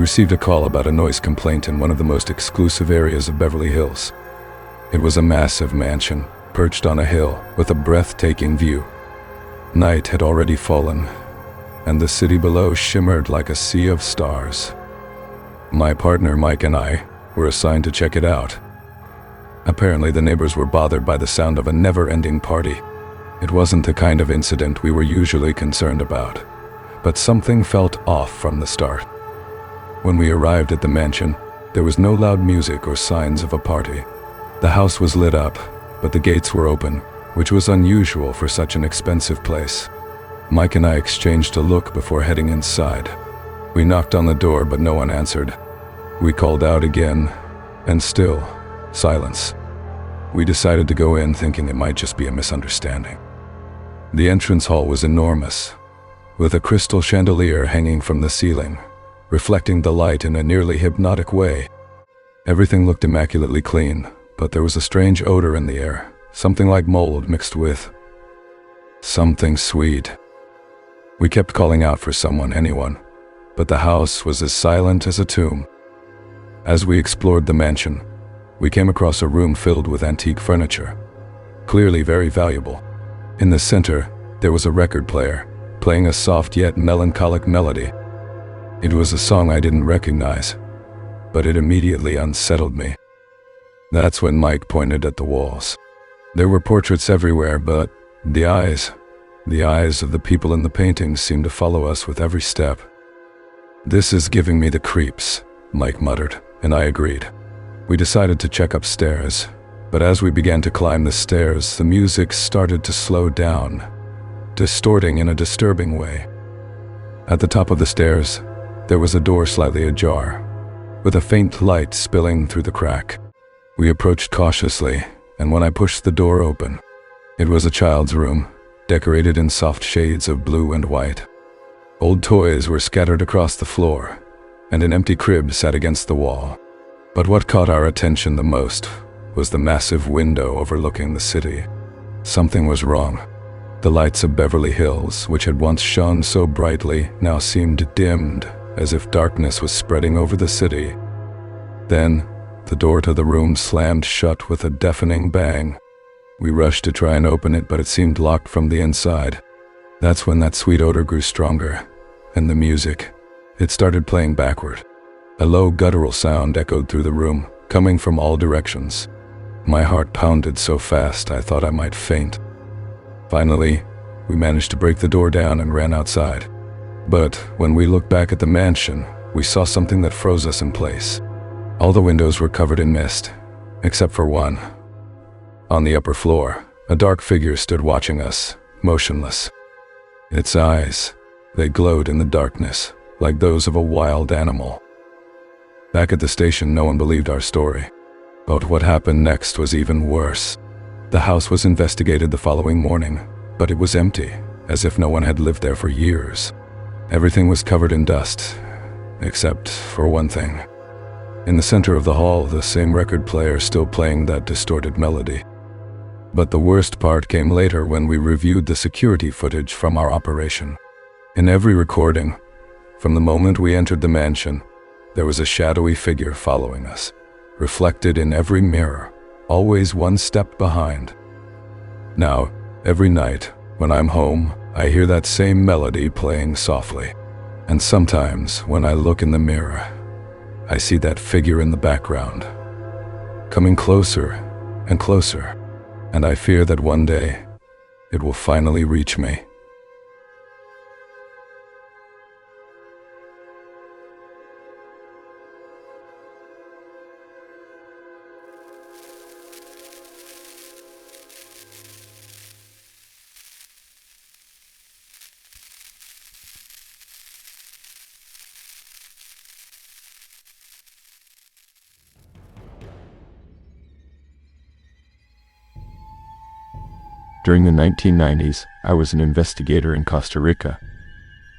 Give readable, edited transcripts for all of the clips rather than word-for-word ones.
received a call about a noise complaint in one of the most exclusive areas of Beverly Hills. It was a massive mansion, perched on a hill with a breathtaking view. Night had already fallen, and the city below shimmered like a sea of stars. My partner Mike and I were assigned to check it out. Apparently the neighbors were bothered by the sound of a never-ending party. It wasn't the kind of incident we were usually concerned about, but something felt off from the start. When we arrived at the mansion, there was no loud music or signs of a party. The house was lit up, but the gates were open, which was unusual for such an expensive place. Mike and I exchanged a look before heading inside. We knocked on the door, but no one answered. We called out again, and still, silence. We decided to go in, thinking it might just be a misunderstanding. The entrance hall was enormous, with a crystal chandelier hanging from the ceiling, reflecting the light in a nearly hypnotic way. Everything looked immaculately clean, but there was a strange odor in the air, something like mold mixed with something sweet. We kept calling out for someone, anyone, but the house was as silent as a tomb. As we explored the mansion, we came across a room filled with antique furniture, clearly very valuable. In the center, there was a record player, playing a soft yet melancholic melody. It was a song I didn't recognize, but it immediately unsettled me. That's when Mike pointed at the walls. There were portraits everywhere, but the eyes of the people in the paintings seemed to follow us with every step. "This is giving me the creeps," Mike muttered, and I agreed. We decided to check upstairs, but as we began to climb the stairs, the music started to slow down, distorting in a disturbing way. At the top of the stairs, there was a door slightly ajar, with a faint light spilling through the crack. We approached cautiously, and when I pushed the door open, it was a child's room, decorated in soft shades of blue and white. Old toys were scattered across the floor, and an empty crib sat against the wall. But what caught our attention the most was the massive window overlooking the city. Something was wrong. The lights of Beverly Hills, which had once shone so brightly, now seemed dimmed, as if darkness was spreading over the city. Then, the door to the room slammed shut with a deafening bang. We rushed to try and open it, but it seemed locked from the inside. That's when that sweet odor grew stronger, and the music, it started playing backward. A low guttural sound echoed through the room, coming from all directions. My heart pounded so fast I thought I might faint. Finally, we managed to break the door down and ran outside. But when we looked back at the mansion, we saw something that froze us in place. All the windows were covered in mist, except for one. On the upper floor, a dark figure stood watching us, motionless. Its eyes, they glowed in the darkness, like those of a wild animal. Back at the station, no one believed our story. But what happened next was even worse. The house was investigated the following morning, but it was empty, as if no one had lived there for years. Everything was covered in dust, except for one thing. In the center of the hall, the same record player still playing that distorted melody. But the worst part came later when we reviewed the security footage from our operation. In every recording, from the moment we entered the mansion, there was a shadowy figure following us, reflected in every mirror, always one step behind. Now, every night, when I'm home, I hear that same melody playing softly. And sometimes, when I look in the mirror, I see that figure in the background, coming closer and closer, and I fear that one day, it will finally reach me. During the 1990s, I was an investigator in Costa Rica,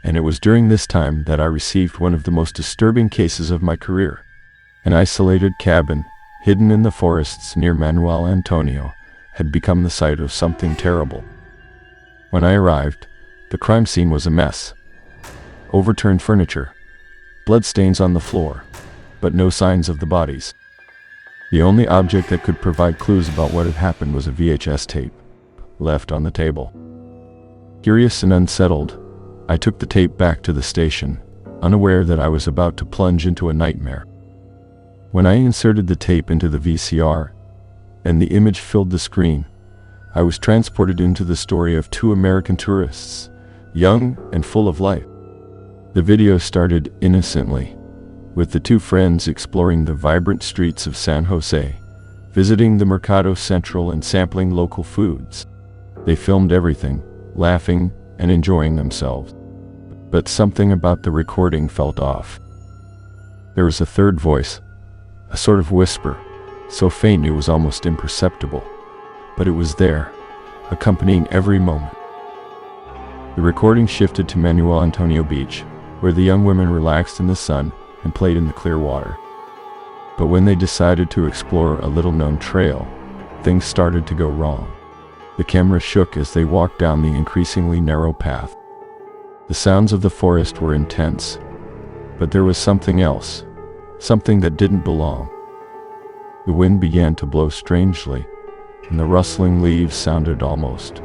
and it was during this time that I received one of the most disturbing cases of my career. An isolated cabin, hidden in the forests near Manuel Antonio, had become the site of something terrible. When I arrived, the crime scene was a mess. Overturned furniture, bloodstains on the floor, but no signs of the bodies. The only object that could provide clues about what had happened was a VHS tape, left on the table. Curious and unsettled, I took the tape back to the station, unaware that I was about to plunge into a nightmare. When I inserted the tape into the VCR, and the image filled the screen, I was transported into the story of two American tourists, young and full of life. The video started innocently, with the two friends exploring the vibrant streets of San Jose, visiting the Mercado Central and sampling local foods. They filmed everything, laughing and enjoying themselves. But something about the recording felt off. There was a third voice, a sort of whisper, so faint it was almost imperceptible, but it was there, accompanying every moment. The recording shifted to Manuel Antonio Beach, where the young women relaxed in the sun and played in the clear water. But when they decided to explore a little-known trail, things started to go wrong. The camera shook as they walked down the increasingly narrow path. The sounds of the forest were intense, but there was something else, something that didn't belong. The wind began to blow strangely, and the rustling leaves sounded almost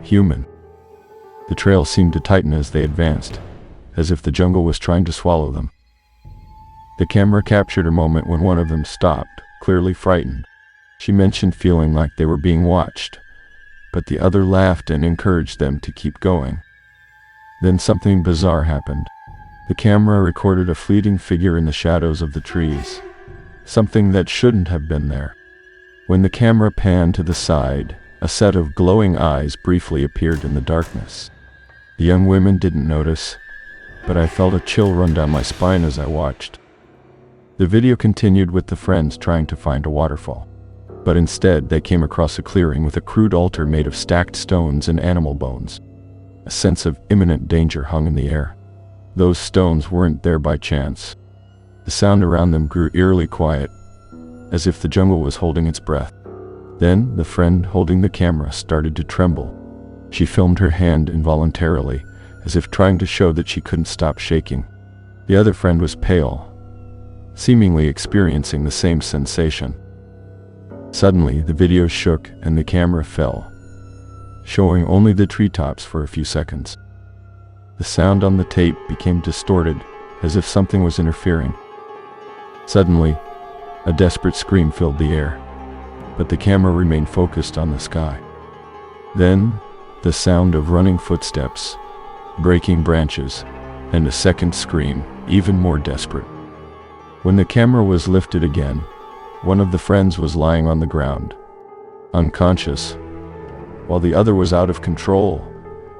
human. The trail seemed to tighten as they advanced, as if the jungle was trying to swallow them. The camera captured a moment when one of them stopped, clearly frightened. She mentioned feeling like they were being watched, but the other laughed and encouraged them to keep going. Then something bizarre happened. The camera recorded a fleeting figure in the shadows of the trees, something that shouldn't have been there. When the camera panned to the side, a set of glowing eyes briefly appeared in the darkness. The young women didn't notice, but I felt a chill run down my spine as I watched. The video continued with the friends trying to find a waterfall, but instead they came across a clearing with a crude altar made of stacked stones and animal bones. A sense of imminent danger hung in the air. Those stones weren't there by chance. The sound around them grew eerily quiet, as if the jungle was holding its breath. Then the friend holding the camera started to tremble. She filmed her hand involuntarily, as if trying to show that she couldn't stop shaking. The other friend was pale, seemingly experiencing the same sensation. Suddenly, the video shook and the camera fell, showing only the treetops for a few seconds. The sound on the tape became distorted, as if something was interfering. Suddenly, a desperate scream filled the air, but the camera remained focused on the sky. Then, the sound of running footsteps, breaking branches, and a second scream, even more desperate. When the camera was lifted again, one of the friends was lying on the ground, unconscious, while the other was out of control,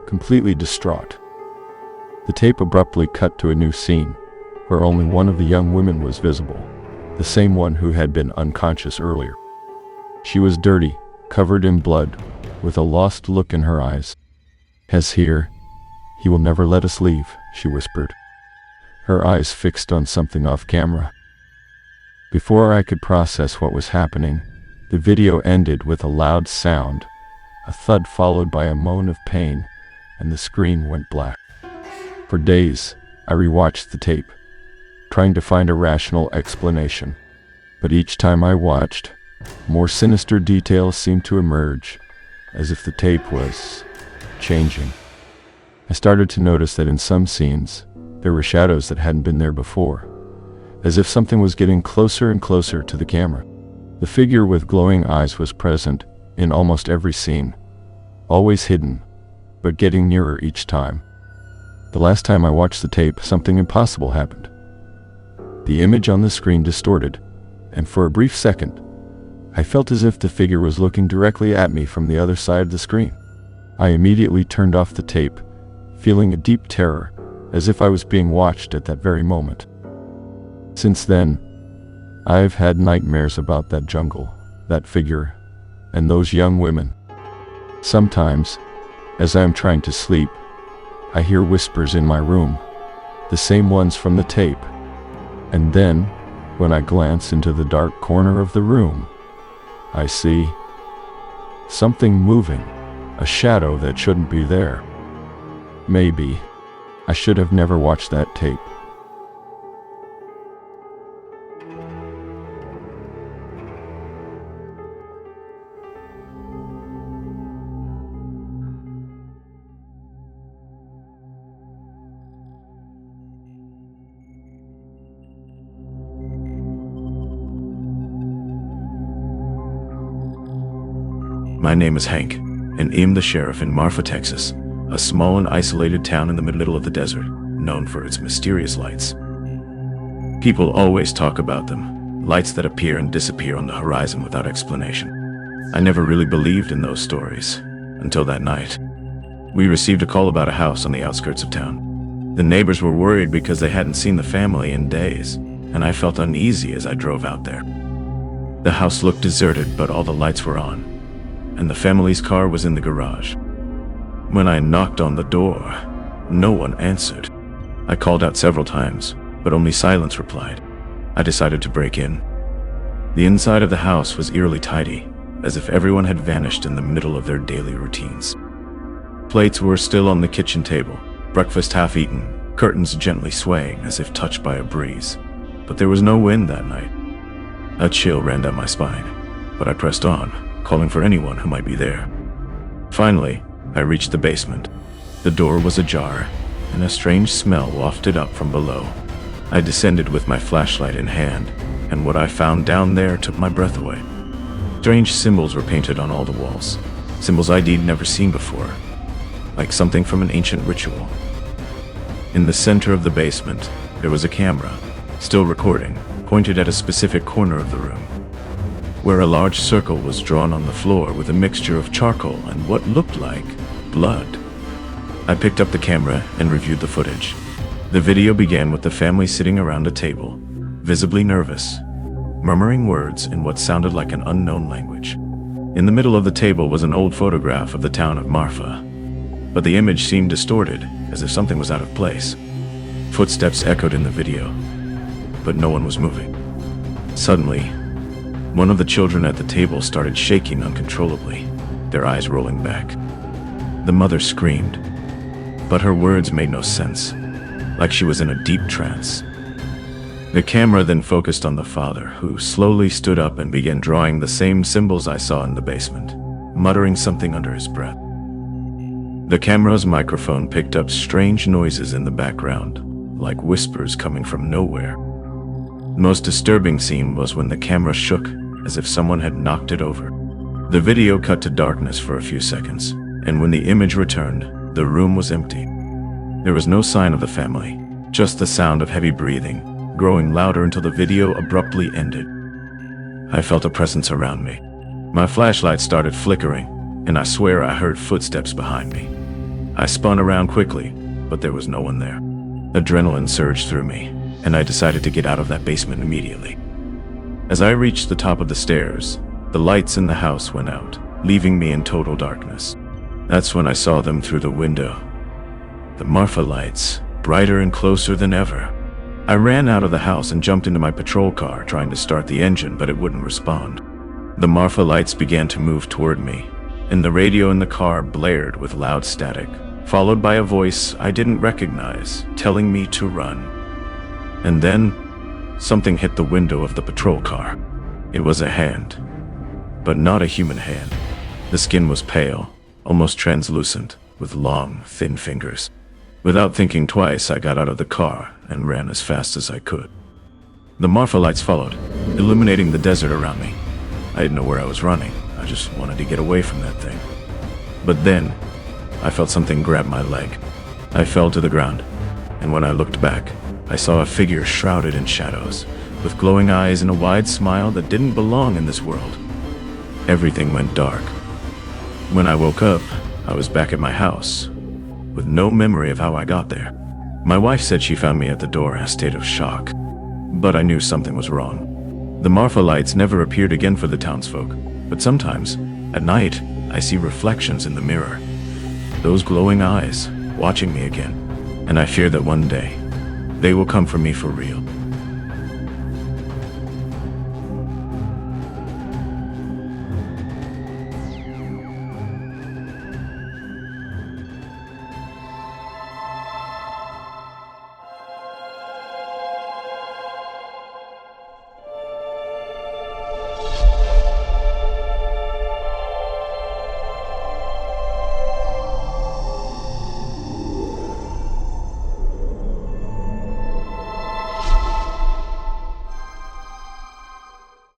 completely distraught. The tape abruptly cut to a new scene, where only one of the young women was visible, the same one who had been unconscious earlier. She was dirty, covered in blood, with a lost look in her eyes. "He's here. He will never let us leave," she whispered, her eyes fixed on something off camera. Before I could process what was happening, the video ended with a loud sound, a thud followed by a moan of pain, and the screen went black. For days, I rewatched the tape, trying to find a rational explanation. But each time I watched, more sinister details seemed to emerge, as if the tape was changing. I started to notice that in some scenes, there were shadows that hadn't been there before, as if something was getting closer and closer to the camera. The figure with glowing eyes was present in almost every scene, always hidden, but getting nearer each time. The last time I watched the tape, something impossible happened. The image on the screen distorted, and for a brief second, I felt as if the figure was looking directly at me from the other side of the screen. I immediately turned off the tape, feeling a deep terror, as if I was being watched at that very moment. Since then, I've had nightmares about that jungle, that figure, and those young women. Sometimes, as I am trying to sleep, I hear whispers in my room, the same ones from the tape. And then, when I glance into the dark corner of the room, I see something moving, a shadow that shouldn't be there. Maybe I should have never watched that tape. My name is Hank, and I'm the sheriff in Marfa, Texas, a small and isolated town in the middle of the desert, known for its mysterious lights. People always talk about them, lights that appear and disappear on the horizon without explanation. I never really believed in those stories, until that night. We received a call about a house on the outskirts of town. The neighbors were worried because they hadn't seen the family in days, and I felt uneasy as I drove out there. The house looked deserted, but all the lights were on, and the family's car was in the garage. When I knocked on the door, no one answered. I called out several times, but only silence replied. I decided to break in. The inside of the house was eerily tidy, as if everyone had vanished in the middle of their daily routines. Plates were still on the kitchen table, breakfast half eaten, curtains gently swaying as if touched by a breeze. But there was no wind that night. A chill ran down my spine, but I pressed on, calling for anyone who might be there. Finally, I reached the basement. The door was ajar, and a strange smell wafted up from below. I descended with my flashlight in hand, and what I found down there took my breath away. Strange symbols were painted on all the walls, symbols I'd never seen before, like something from an ancient ritual. In the center of the basement, there was a camera, still recording, pointed at a specific corner of the room, where a large circle was drawn on the floor with a mixture of charcoal and what looked like blood. I picked up the camera and reviewed the footage. The video began with the family sitting around a table, visibly nervous, murmuring words in what sounded like an unknown language. In the middle of the table was an old photograph of the town of Marfa, but the image seemed distorted, as if something was out of place. Footsteps echoed in the video, but no one was moving. Suddenly, one of the children at the table started shaking uncontrollably, their eyes rolling back. The mother screamed, but her words made no sense, like she was in a deep trance. The camera then focused on the father, who slowly stood up and began drawing the same symbols I saw in the basement, muttering something under his breath. The camera's microphone picked up strange noises in the background, like whispers coming from nowhere. The most disturbing scene was when the camera shook, as if someone had knocked it over. The video cut to darkness for a few seconds, and when the image returned, the room was empty. There was no sign of the family, just the sound of heavy breathing, growing louder until the video abruptly ended. I felt a presence around me. My flashlight started flickering, and I swear I heard footsteps behind me. I spun around quickly, but there was no one there. Adrenaline surged through me, and I decided to get out of that basement immediately. As I reached the top of the stairs, the lights in the house went out, leaving me in total darkness. That's when I saw them through the window. The Marfa lights, brighter and closer than ever. I ran out of the house and jumped into my patrol car, trying to start the engine, but it wouldn't respond. The Marfa lights began to move toward me, and the radio in the car blared with loud static, followed by a voice I didn't recognize, telling me to run. And then, something hit the window of the patrol car. It was a hand, but not a human hand. The skin was pale, almost translucent, with long, thin fingers. Without thinking twice, I got out of the car and ran as fast as I could. The Marfa lights followed, illuminating the desert around me. I didn't know where I was running. I just wanted to get away from that thing. But then, I felt something grab my leg. I fell to the ground, and when I looked back, I saw a figure shrouded in shadows, with glowing eyes and a wide smile that didn't belong in this world. Everything went dark. When I woke up, I was back at my house, with no memory of how I got there. My wife said she found me at the door in a state of shock, but I knew something was wrong. The Marfa lights never appeared again for the townsfolk, but sometimes, at night, I see reflections in the mirror. Those glowing eyes, watching me again, and I fear that one day, they will come for me for real.